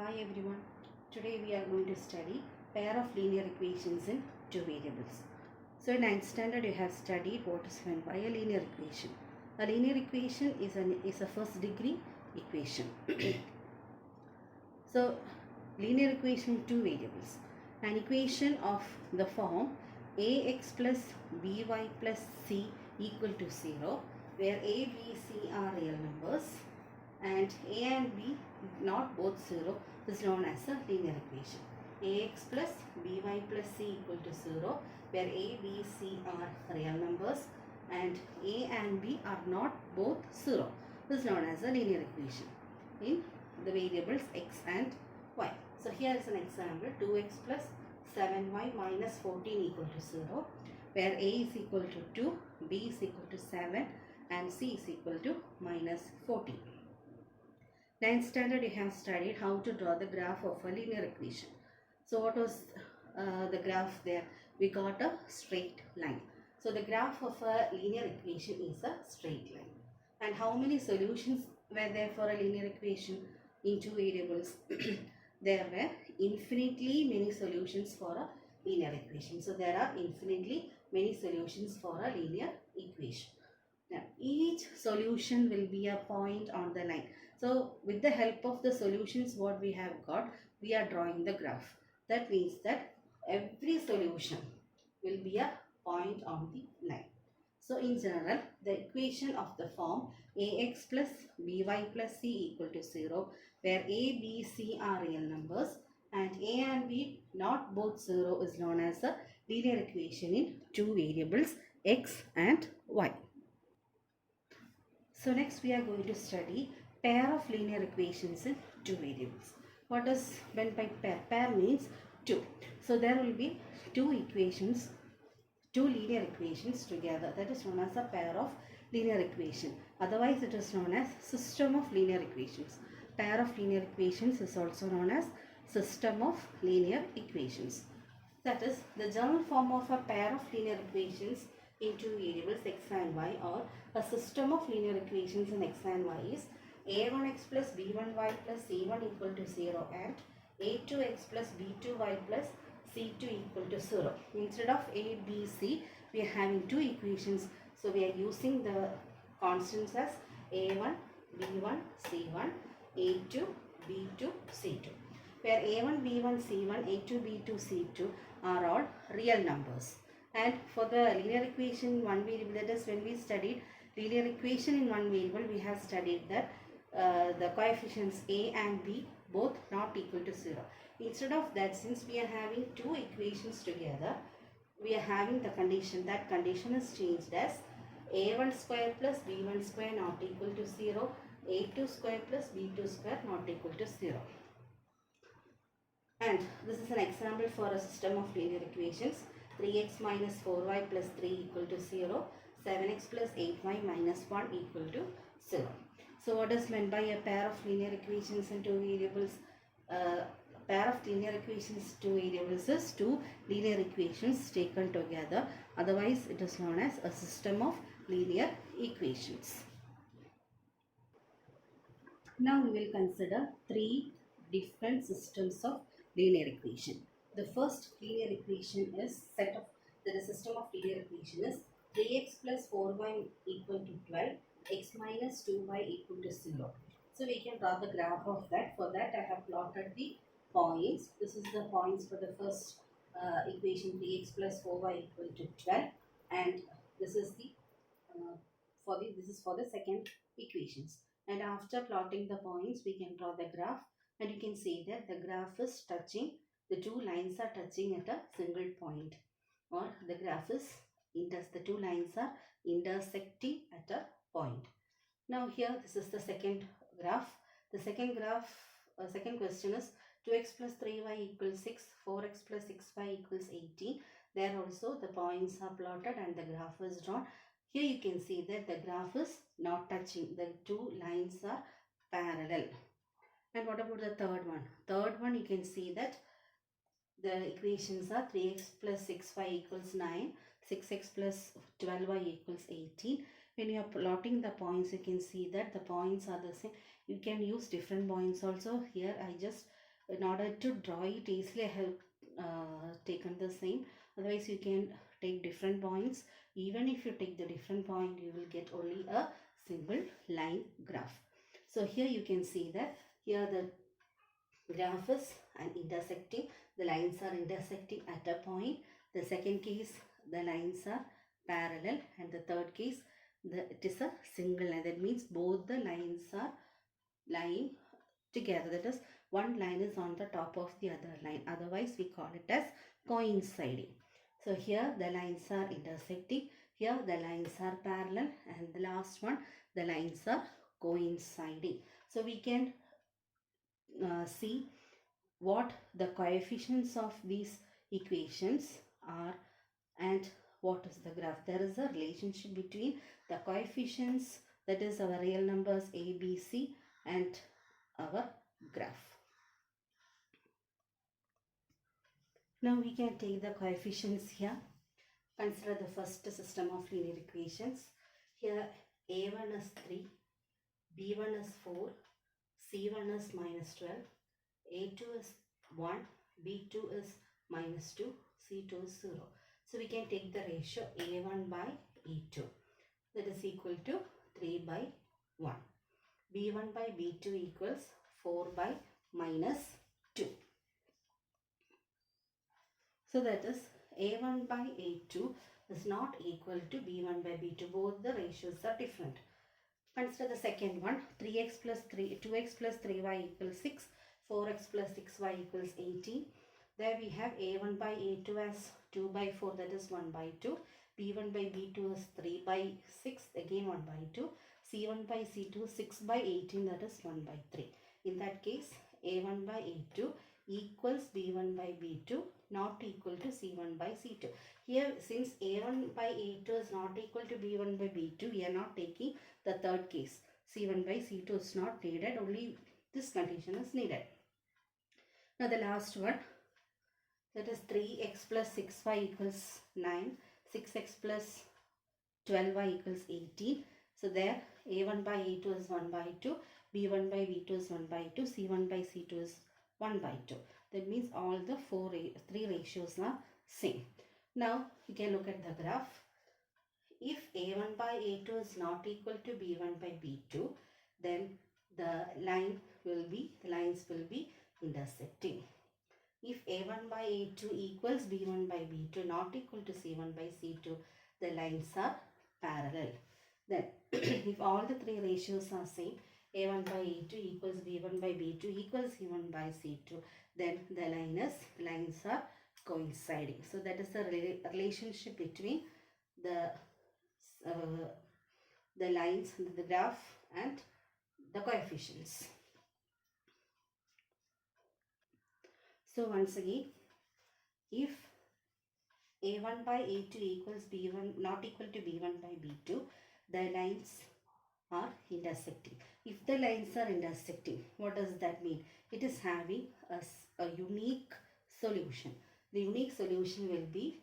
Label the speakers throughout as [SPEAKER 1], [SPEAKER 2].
[SPEAKER 1] Hi everyone. Today we are going to study pair of linear equations in two variables. So in 9th standard you have studied what is meant by a linear equation. A linear equation is a first degree equation. So linear equation in two variables. An equation of the form ax plus by plus c equal to 0 where a, b, c are real numbers and a and b not both 0 is known as a linear equation. Ax plus by plus c equal to 0 where a, b, c are real numbers and a and b are not both 0 is known as a linear equation in the variables x and y. So here is an example: 2x plus 7y minus 14 equal to 0 where a is equal to 2, b is equal to 7 and c is equal to minus 14. 9th standard you have studied how to draw the graph of a linear equation. So what was the graph there? We got a straight line. So the graph of a linear equation is a straight line. And how many solutions were there for a linear equation in two variables? There were infinitely many solutions for a linear equation. So there are infinitely many solutions for a linear equation. Now each solution will be a point on the line. So with the help of the solutions what we have got, we are drawing the graph. That means that every solution will be a point on the line. So in general, the equation of the form ax plus by plus c equal to 0 where a, b, c are real numbers and a and b not both 0 is known as a linear equation in two variables x and y. So next we are going to study pair of linear equations in two variables. What is meant by pair? Pair means two. So there will be two equations, two linear equations together. That is known as a pair of linear equation. Otherwise it is known as system of linear equations. Pair of linear equations is also known as system of linear equations. That is, the general form of a pair of linear equations in two variables x and y, or a system of linear equations in x and y, is a1x plus b1y plus c1 equal to 0 and a2x plus b2y plus c2 equal to 0. Instead of a, b, c, we are having two equations. So we are using the constants as a1, b1, c1, a2, b2, c2. Where a1, b1, c1, a2, b2, c2 are all real numbers. And for the linear equation in one variable, that is when we studied linear equation in one variable, we have studied that the coefficients a and b both not equal to 0. Instead of that, since we are having two equations together, we are having the condition. That condition is changed as a1 square plus b1 square not equal to 0, a2 square plus b2 square not equal to 0. And this is an example for a system of linear equations. 3x minus 4y plus 3 equal to 0. 7x plus 8y minus 1 equal to 0. So what is meant by a pair of linear equations in two variables? Pair of linear equations two variables is two linear equations taken together. Otherwise it is known as a system of linear equations. Now we will consider three different systems of linear equation. The first linear equation is the system of linear equation is 3x plus 4y equal to 12, x minus 2y equal to 0. So we can draw the graph of that. For that I have plotted the points. This is the points for the first equation, 3x plus 4y equal to 12, and this is the for the second equations. And after plotting the points, we can draw the graph, and you can see that the graph is touching, the two lines are touching at a single point, or the graph is the two lines are intersecting at a point. Now here this is the second graph. The second question is 2x plus 3y equals 6, 4x plus 6y equals 18. There also the points are plotted and the graph is drawn. Here you can see that the graph is not touching. The two lines are parallel. And what about the third one? Third one, you can see that the equations are 3x plus 6y equals 9, 6x plus 12y equals 18. When you are plotting the points, you can see that the points are the same. You can use different points also. Here I just in order to draw it easily, I have taken the same. Otherwise, you can take different points. Even if you take the different point, you will get only a single line graph. So here you can see that here the graph is an intersecting. The lines are intersecting at a point. The second case, the lines are parallel, and the third case, it is a single line. That means both the lines are lying together. That is, one line is on the top of the other line. Otherwise, we call it as coinciding. So here the lines are intersecting. Here the lines are parallel, and the last one, the lines are coinciding. So we can see what the coefficients of these equations are and what is the graph. There is a relationship between the coefficients, that is our real numbers a, b, c, and our graph. Now we can take the coefficients here. Consider the first system of linear equations. Here a1 is 3, b1 is 4, c1 is minus 12, a2 is 1, b2 is minus 2, c2 is 0. So we can take the ratio a1 by a2. That is equal to 3 by 1. b1 by b2 equals 4 by minus 2. So that is a1 by a2 is not equal to b1 by b2. Both the ratios are different. Consider the second one. 3x plus 3, 2x plus 3y equals 6. 4x plus 6y equals 18. There we have a1 by a2 as 2 by 4, that is 1 by 2. b1 by b2 is 3 by 6, again 1 by 2. c1 by c2 6 by 18, that is 1 by 3. In that case, a1 by a2 equals b1 by b2, not equal to c1 by c2. Here, since a1 by a2 is not equal to b1 by b2, we are not taking the third case. c1 by c2 is not needed, only this condition is needed. Now the last one, that is 3x plus 6y equals 9, 6x plus 12y equals 18. So there a1 by a2 is 1 by 2, b1 by b2 is 1 by 2, c1 by c2 is 1 by 2. That means all the three ratios are same. Now you can look at the graph. If a1 by a2 is not equal to b1 by b2, then the lines will be intersecting. If a1 by a2 equals b1 by b2 not equal to c1 by c2, the lines are parallel. Then if all the three ratios are same, a1 by a2 equals b1 by b2 equals c1 by c2, then the lines are coinciding. So that is the relationship between the lines, the graph, and the coefficients. So once again, if a1 by a2 equals b1 not equal to b1 by b2, the lines are intersecting. If the lines are intersecting, what does that mean? It is having a unique solution. The unique solution will be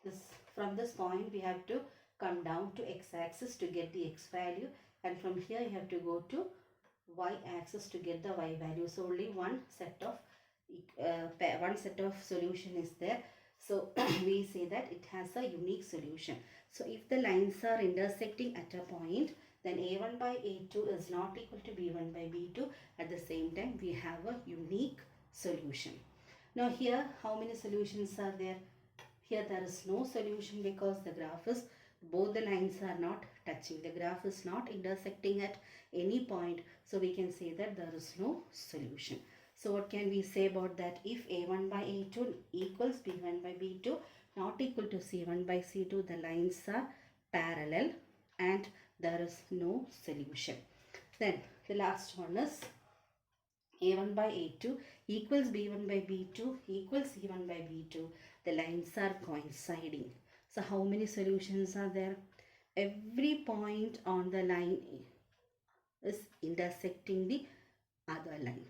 [SPEAKER 1] this. From this point we have to come down to x-axis to get the x value, and from here you have to go to y-axis to get the y value. So only one set of solution is there. So we say that it has a unique solution. So if the lines are intersecting at a point, then a1 by a2 is not equal to b1 by b2. At the same time, we have a unique solution. Now here, how many solutions are there? Here there is no solution because the graph is, both the lines are not touching. The graph is not intersecting at any point. So we can say that there is no solution. So what can we say about that? If a1 by a2 equals b1 by b2 not equal to c1 by c2, the lines are parallel and there is no solution. Then the last one is a1 by a2 equals b1 by b2 equals c1 by b2. The lines are coinciding. So how many solutions are there? Every point on the line is intersecting the other line.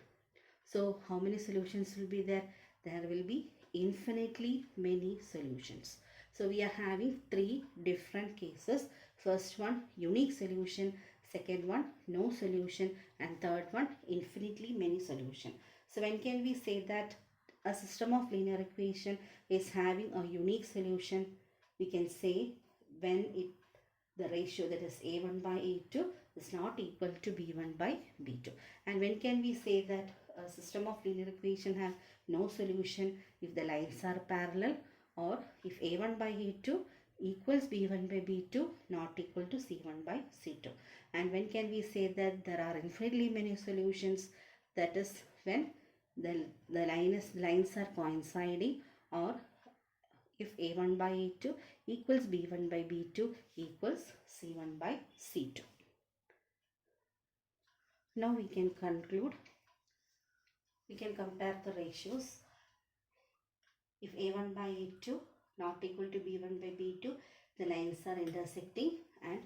[SPEAKER 1] So how many solutions will be there? There will be infinitely many solutions. So we are having three different cases. First one, unique solution. second one no solution, and third one infinitely many solution. So when can we say that a system of linear equation is having a unique solution? We can say when the ratio, that is a1 by a2, is not equal to b1 by b2. And when can we say that a system of linear equation have no solution? If the lines are parallel, or if a1 by a2 equals b1 by b2 not equal to c1 by c2. And when can we say that there are infinitely many solutions? That is when the lines are coinciding, or if a1 by a2 equals b1 by b2 equals c1 by c2. Now we can conclude. We can compare the ratios. If a1 by a2 not equal to b1 by b2, the lines are intersecting and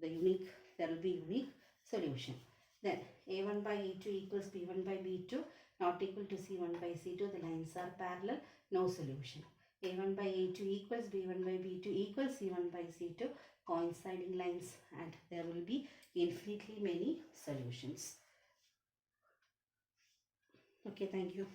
[SPEAKER 1] there will be unique solution. Then a1 by a2 equals b1 by b2 not equal to c1 by c2, the lines are parallel, no solution. a1 by a2 equals b1 by b2 equals c1 by c2, coinciding lines, and there will be infinitely many solutions. Okay, thank you.